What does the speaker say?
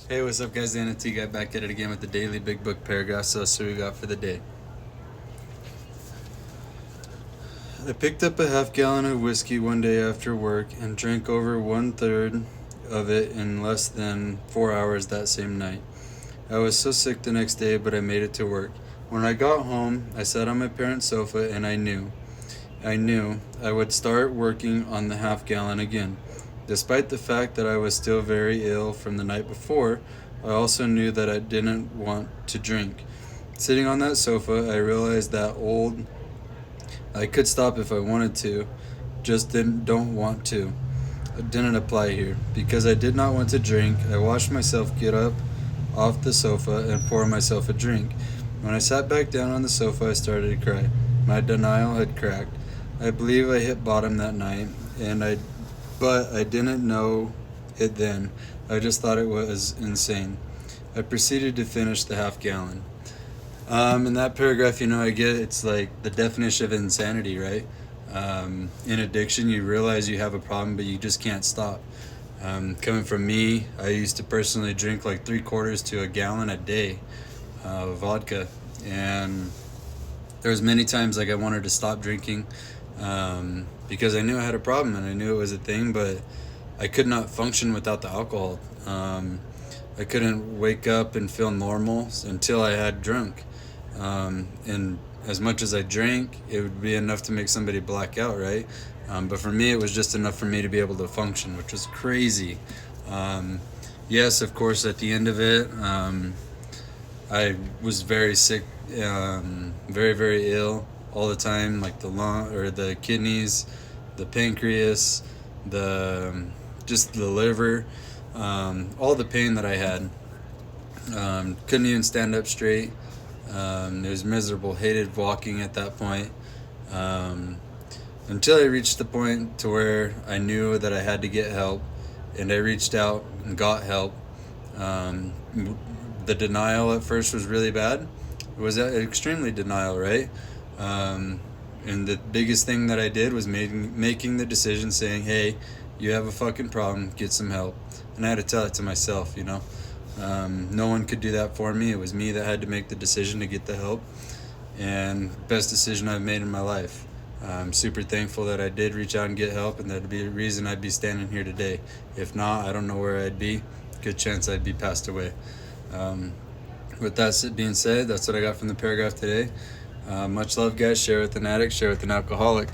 Hey, what's up, guys? The N.F.T guy back at it again with the daily big book paragraph. So that's what we got for the day. I picked up a half-gallon of whiskey one day after work and drank over 1/3 of it in less than 4 hours that same night. I was so sick the next day, but I made it to work. When I got home, I sat on my parents' sofa and I knew I would start working on the half-gallon again. Despite the fact that I was still very ill from the night before, I also knew that I didn't want to drink. Sitting on that sofa, I realized that I could stop if I wanted to, just don't want to. It didn't apply here. Because I did not want to drink, I watched myself get up off the sofa and pour myself a drink. When I sat back down on the sofa, I started to cry. My denial had cracked. I believe I hit bottom that night, but I didn't know it then. I just thought it was insane. I proceeded to finish the half-gallon. In that paragraph, I get it's like the definition of insanity, right? In addiction, you realize you have a problem, but you just can't stop. Coming from me, I used to personally drink like 3/4 to a gallon a day of vodka, and there was many times like I wanted to stop drinking because I knew I had a problem and I knew it was a thing, but I could not function without the alcohol. I couldn't wake up and feel normal until I had drunk. And as much as I drank, it would be enough to make somebody black out, right? But for me, it was just enough for me to be able to function, which was crazy. Yes, of course, at the end of it, I was very sick, very, very ill all the time, like the lung or the kidneys, the pancreas, just the liver, all the pain that I had. Couldn't even stand up straight. It was miserable. Hated walking at that point. Until I reached the point to where I knew that I had to get help, and I reached out and got help. The denial at first was really bad. It was extremely denial, right? And the biggest thing that I did was making the decision saying, hey, you have a fucking problem, get some help. And I had to tell it to myself, No one could do that for me. It was me that had to make the decision to get the help. And best decision I've made in my life. I'm super thankful that I did reach out and get help, and that'd be the reason I'd be standing here today. If not, I don't know where I'd be. Good chance I'd be passed away. With that being said, that's what I got from the paragraph today. Much love, guys. Share with an addict, share with an alcoholic.